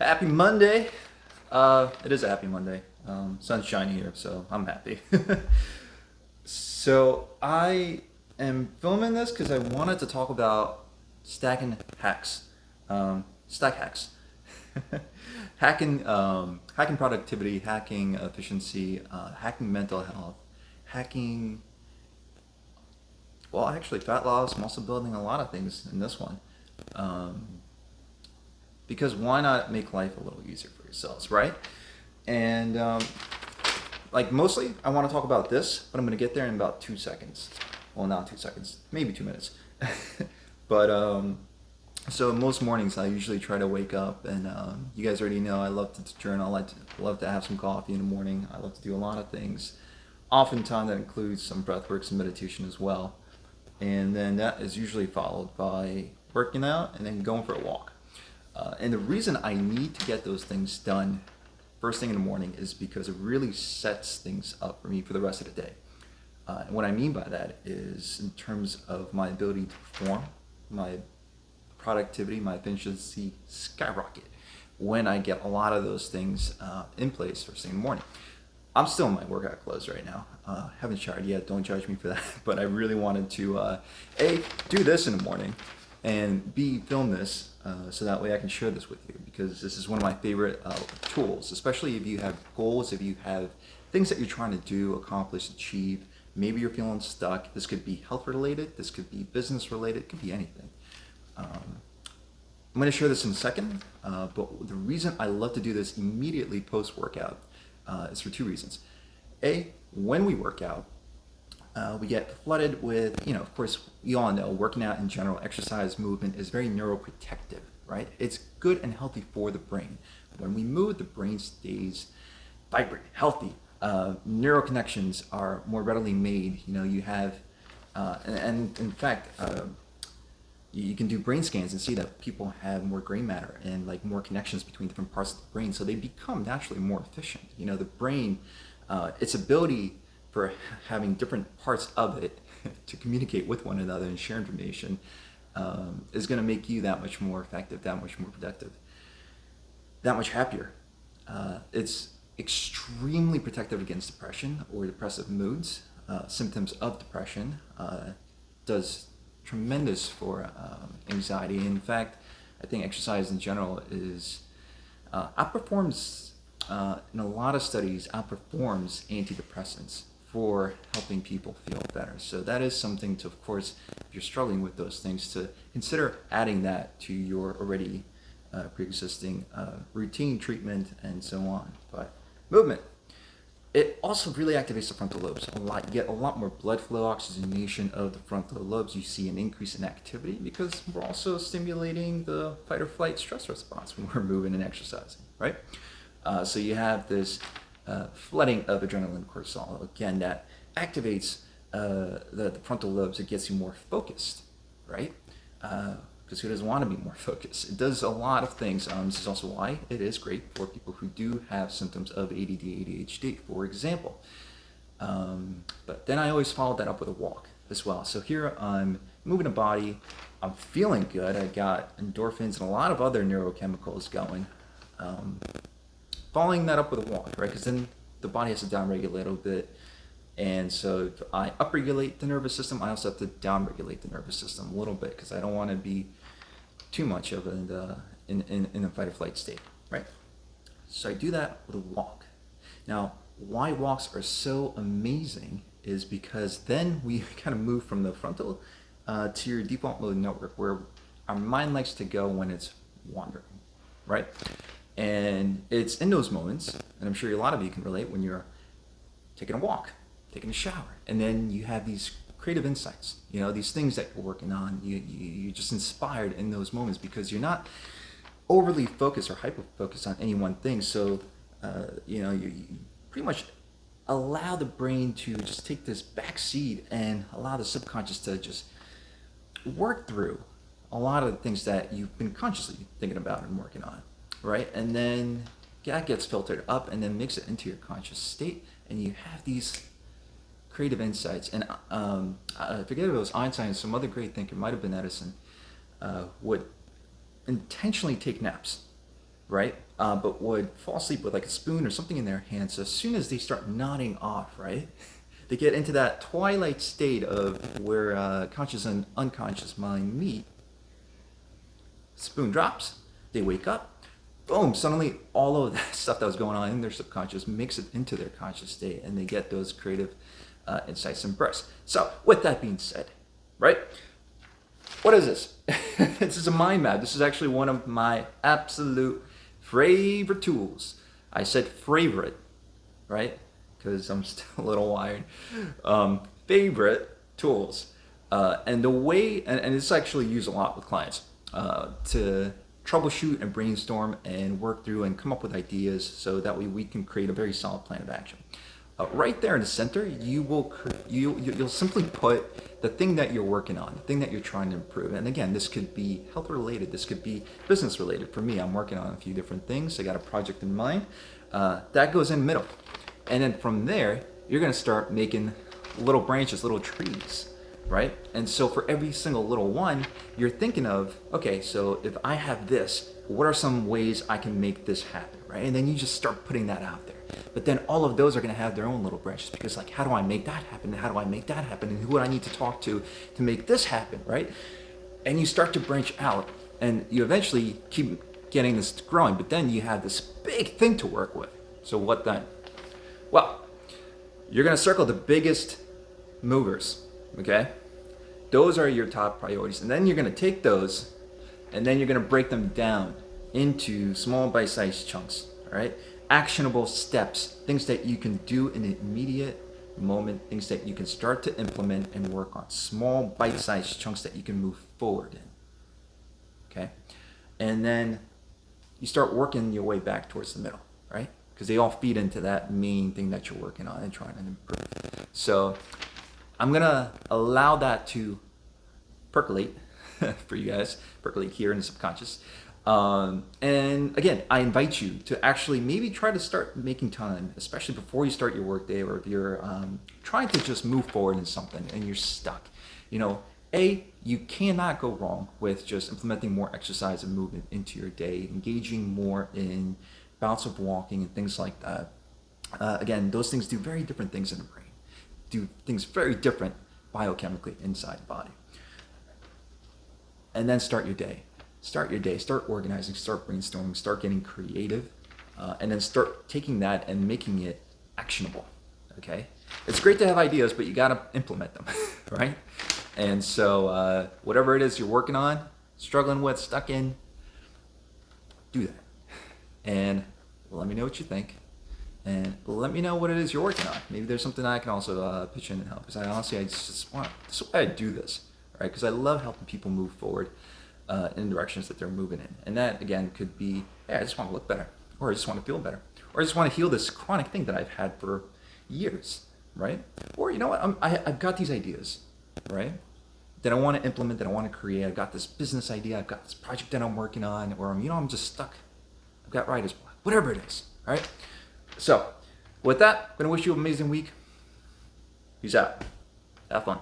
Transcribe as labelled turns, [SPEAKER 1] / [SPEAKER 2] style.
[SPEAKER 1] Happy Monday. It is a happy Monday. Sun's shining here, so I'm happy. So I am filming this because I wanted to talk about stacking hacks, stack hacks, hacking productivity, hacking efficiency, hacking mental health, hacking. Well, actually, fat loss. I'm also building a lot of things in this one. Um, because why not make life a little easier for yourselves, right? And like mostly, I want to talk about this, but I'm going to get there in about 2 seconds. Well, not 2 seconds, maybe 2 minutes. But so most mornings, I usually try to wake up, and you guys already know I love to journal. Love to have some coffee in the morning. I love to do a lot of things. Oftentimes, that includes some breathwork, some meditation as well. And then that is usually followed by working out and then going for a walk. And the reason I need to get those things done first thing in the morning is because it really sets things up for me for the rest of the day. And what I mean by that is in terms of my ability to perform, my productivity, my efficiency skyrocket when I get a lot of those things in place first thing in the morning. I'm still in my workout clothes right now. Haven't showered yet. Don't judge me for that. But I really wanted to a do this in the morning, and b film this so that way I can share this with you because this is one of my favorite tools, especially if you have goals, if you have things that you're trying to do, accomplish, achieve. Maybe you're feeling stuck. This could be health related. This could be business related. It could be anything. I'm going to share this in a second, but the reason I love to do this immediately post workout is for two reasons. A, when we work out, we get flooded with, of course, you all know working out in general, exercise, movement is very neuroprotective, right? It's good and healthy for the brain. When we move, the brain stays vibrant, healthy. Neural connections are more readily made. You have, and in fact, you can do brain scans and see that people have more gray matter and like more connections between different parts of the brain, so they become naturally more efficient. The brain, its ability for having different parts of it to communicate with one another and share information is going to make you that much more effective, that much more productive, that much happier. It's extremely protective against depression or depressive moods, symptoms of depression. Does tremendous for anxiety. In fact, I think exercise in general is outperforms in a lot of studies outperforms antidepressants for helping people feel better. So that is something to, of course, if you're struggling with those things, to consider adding that to your already pre-existing routine treatment and so on. But movement. It also really activates the frontal lobes a lot. You get a lot more blood flow, oxygenation of the frontal lobes. You see an increase in activity because we're also stimulating the fight or flight stress response when we're moving and exercising, right? So you have this flooding of adrenaline, cortisol. Again, that activates the frontal lobes. It gets you more focused, right? Because who doesn't want to be more focused? It does a lot of things. This is also why it is great for people who do have symptoms of ADD, ADHD, for example. But then I always follow that up with a walk as well. So here I'm moving the body. I'm feeling good. I got endorphins and a lot of other neurochemicals going. Following that up with a walk, right? Because then the body has to downregulate a little bit. And so if I upregulate the nervous system, I also have to downregulate the nervous system a little bit because I don't want to be too much of in a fight or flight state, right? So I do that with a walk. Now, why walks are so amazing is because then we kind of move from the frontal to your default mode network where our mind likes to go when it's wandering, right? And it's in those moments, and I'm sure a lot of you can relate, when you're taking a walk, taking a shower, and then you have these creative insights, these things that you're working on. You're just inspired in those moments because you're not overly focused or hyper focused on any one thing. So you pretty much allow the brain to just take this back seat and allow the subconscious to just work through a lot of the things that you've been consciously thinking about and working on, right? And then that gets filtered up and then makes it into your conscious state, and you have these creative insights. And I forget if it was Einstein, some other great thinker, might have been Edison, would intentionally take naps, right? But would fall asleep with like a spoon or something in their hand. So as soon as they start nodding off, right, they get into that twilight state of where conscious and unconscious mind meet. Spoon drops, they wake up, boom, suddenly all of that stuff that was going on in their subconscious makes it into their conscious state, and they get those creative insights and bursts. So with that being said, right, what is this? This is a mind map. This is actually one of my absolute favorite tools. I said favorite, right? Because I'm still a little wired. Favorite tools. And the way, and it's actually used a lot with clients to troubleshoot and brainstorm and work through and come up with ideas so that way we can create a very solid plan of action. Right there in the center, you'll simply put the thing that you're working on, the thing that you're trying to improve. And again, this could be health related, this could be business related. For me, I'm working on a few different things. I got a project in mind. That goes in middle. And then from there, you're gonna start making little branches, little trees, right? And so for every single little one, you're thinking of, okay, so if I have this, what are some ways I can make this happen, right? And then you just start putting that out there. But then all of those are going to have their own little branches, because like, how do I make that happen? And how do I make that happen? And who would I need to talk to make this happen, right? And you start to branch out, and you eventually keep getting this growing, but then you have this big thing to work with. So what then? Well, you're going to circle the biggest movers, okay? Those are your top priorities. And then you're going to take those, and then you're going to break them down into small bite-sized chunks, all right? Actionable steps, things that you can do in an immediate moment, things that you can start to implement and work on, small bite-sized chunks that you can move forward in, okay? And then you start working your way back towards the middle, right? Because they all feed into that main thing that you're working on and trying to improve. So I'm gonna allow that to percolate for you guys, percolate here in the subconscious. And again, I invite you to actually maybe try to start making time, especially before you start your workday, or if you're trying to just move forward in something and you're stuck. You know, you cannot go wrong with just implementing more exercise and movement into your day, engaging more in bouts of walking and things like that. Again, those things do very different things in the brain, do things very different biochemically inside the body. And then start your day. Start your day, start organizing, start brainstorming, start getting creative, and then start taking that and making it actionable, okay? It's great to have ideas, but you gotta implement them, right? And so whatever it is you're working on, struggling with, stuck in, do that. And let me know what you think. And let me know what it is you're working on. Maybe there's something I can also pitch in and help. Because I just want, this is why I do this, right? Because I love helping people move forward in directions that they're moving in. And that, again, could be, hey, I just want to look better, or I just want to feel better, or I just want to heal this chronic thing that I've had for years, right? Or, you know what, I've got these ideas, right, that I want to implement, that I want to create. I've got this business idea, I've got this project that I'm working on, or, I'm just stuck. I've got writer's block, whatever it is, all right? So, with that, I'm going to wish you an amazing week. Peace out. Have fun.